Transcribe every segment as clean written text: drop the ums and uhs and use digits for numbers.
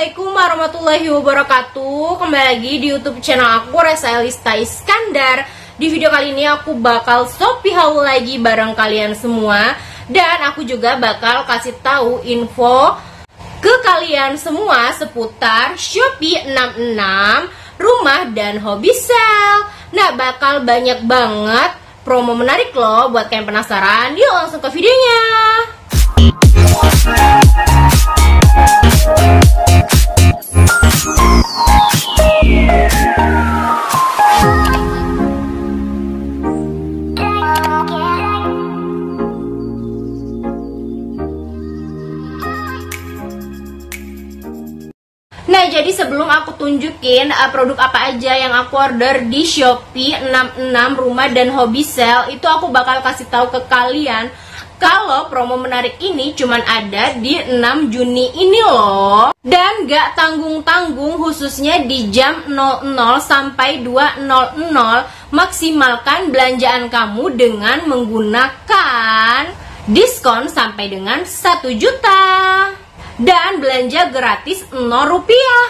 Assalamualaikum warahmatullahi wabarakatuh. Kembali lagi di YouTube channel aku, Resa Elista Iskandar. Di video kali ini aku bakal Shopee haul lagi bareng kalian semua. Dan aku juga bakal kasih tahu info ke kalian semua seputar Shopee 66, rumah dan hobi sale. Nah, bakal banyak banget promo menarik loh. Buat kalian penasaran, yuk langsung ke videonya. Nah, jadi sebelum aku tunjukin produk apa aja yang aku order di Shopee 66 rumah dan hobi sale, itu aku bakal kasih tahu ke kalian kalau promo menarik ini cuman ada di 6 Juni ini loh. Dan gak tanggung-tanggung, khususnya di jam 00 sampai 2.00. Maksimalkan belanjaan kamu dengan menggunakan diskon sampai dengan 1 juta. Dan belanja gratis 0 rupiah.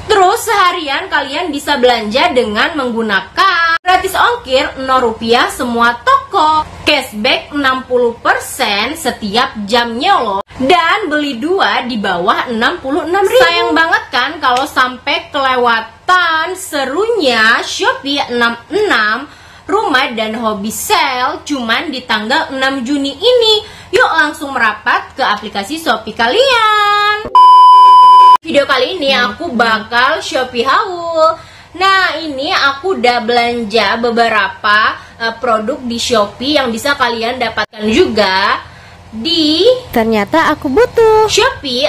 Terus seharian kalian bisa belanja dengan menggunakan gratis ongkir 0 rupiah semua toko, cashback 60% setiap jamnya loh, dan beli 2 di bawah 66.000. Sayang banget kan kalau sampai kelewatan serunya Shopee 66 rumah dan hobi sale cuman di tanggal 6 Juni ini. Yuk langsung merapat ke aplikasi Shopee kalian. Video kali ini aku bakal Shopee haul. Nah, ini aku udah belanja beberapa produk di Shopee yang bisa kalian dapatkan juga di Ternyata Aku Butuh Shopee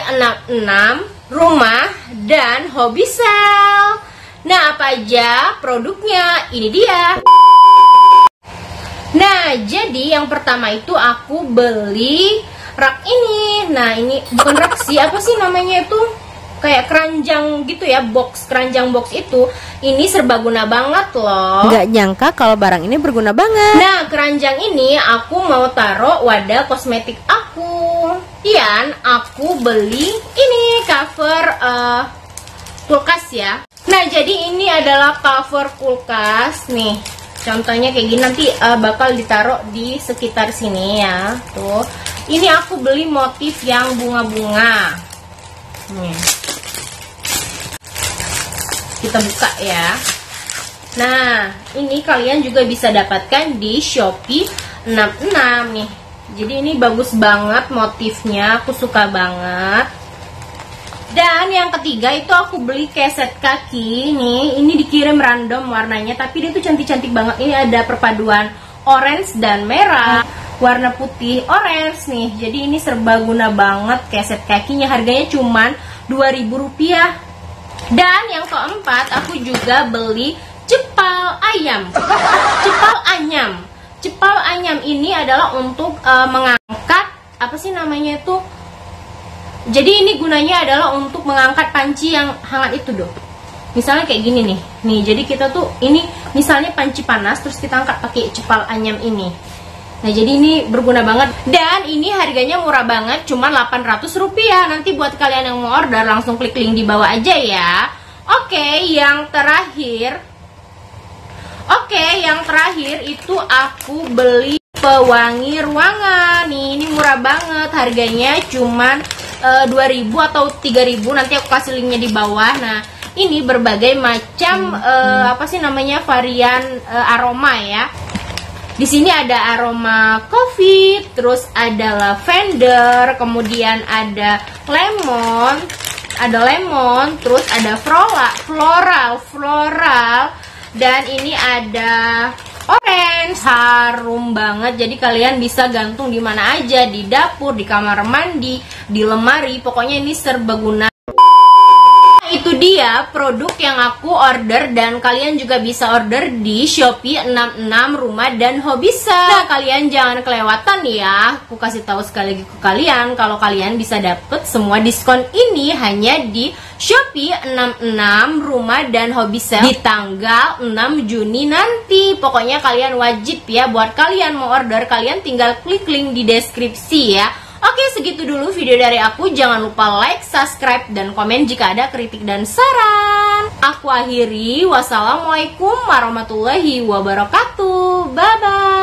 66 rumah dan hobi sale. Nah, apa aja produknya? Ini dia. Nah, jadi yang pertama itu aku beli rak ini. Nah, ini bukan rak sih, apa sih namanya itu? Kayak keranjang gitu ya, box, keranjang box itu. Ini serbaguna banget loh. Nggak nyangka kalau barang ini berguna banget. Nah, keranjang ini aku mau taruh wadah kosmetik aku. Dan aku beli ini cover kulkas ya. Nah, jadi ini adalah cover kulkas nih. Contohnya kayak gini, nanti bakal ditaruh di sekitar sini ya. Tuh. Ini aku beli motif yang bunga-bunga. Nih. Kita buka ya. Nah, ini kalian juga bisa dapatkan di Shopee 66 nih. Jadi ini bagus banget motifnya, aku suka banget. Dan yang ketiga itu aku beli keset kaki nih. Ini dikirim random warnanya, tapi dia tuh cantik-cantik banget. Ini ada perpaduan orange dan merah, warna putih orange nih. Jadi ini serbaguna banget keset kakinya. Harganya cuman 2.000 rupiah. Dan yang keempat aku juga beli cepal ayam. Cepal anyam. Cepal anyam ini adalah untuk mengangkat, apa sih namanya itu? Jadi ini gunanya adalah untuk mengangkat panci yang hangat itu dong. Misalnya kayak gini nih. Nih, jadi kita tuh ini misalnya panci panas terus kita angkat pakai cepal anyam ini. Nah, jadi ini berguna banget. Dan ini harganya murah banget, cuma 800 rupiah. Nanti buat kalian yang mau order langsung klik link di bawah aja ya. Oke, yang terakhir itu aku beli pewangi ruangan. Nih, ini murah banget. Harganya cuma 2.000 atau 3.000. Nanti aku kasih linknya di bawah. Nah, ini berbagai macam apa sih namanya, varian aroma ya. Di sini ada aroma coffee, terus ada lavender, kemudian ada lemon, terus ada floral, dan ini ada orange. Harum banget. Jadi kalian bisa gantung di mana aja, di dapur, di kamar mandi, di lemari. Pokoknya ini serbaguna. Itu dia produk yang aku order, dan kalian juga bisa order di Shopee 66 rumah dan hobi sale. Nah, kalian jangan kelewatan ya. Aku kasih tahu sekali lagi ke kalian kalau kalian bisa dapet semua diskon ini hanya di Shopee 66 rumah dan hobi sale di tanggal 6 Juni nanti. Pokoknya kalian wajib ya, buat kalian mau order, kalian tinggal klik link di deskripsi ya. Oke, segitu dulu video dari aku. Jangan lupa like, subscribe, dan komen jika ada kritik dan saran. Aku akhiri. Wassalamualaikum warahmatullahi wabarakatuh. Bye-bye.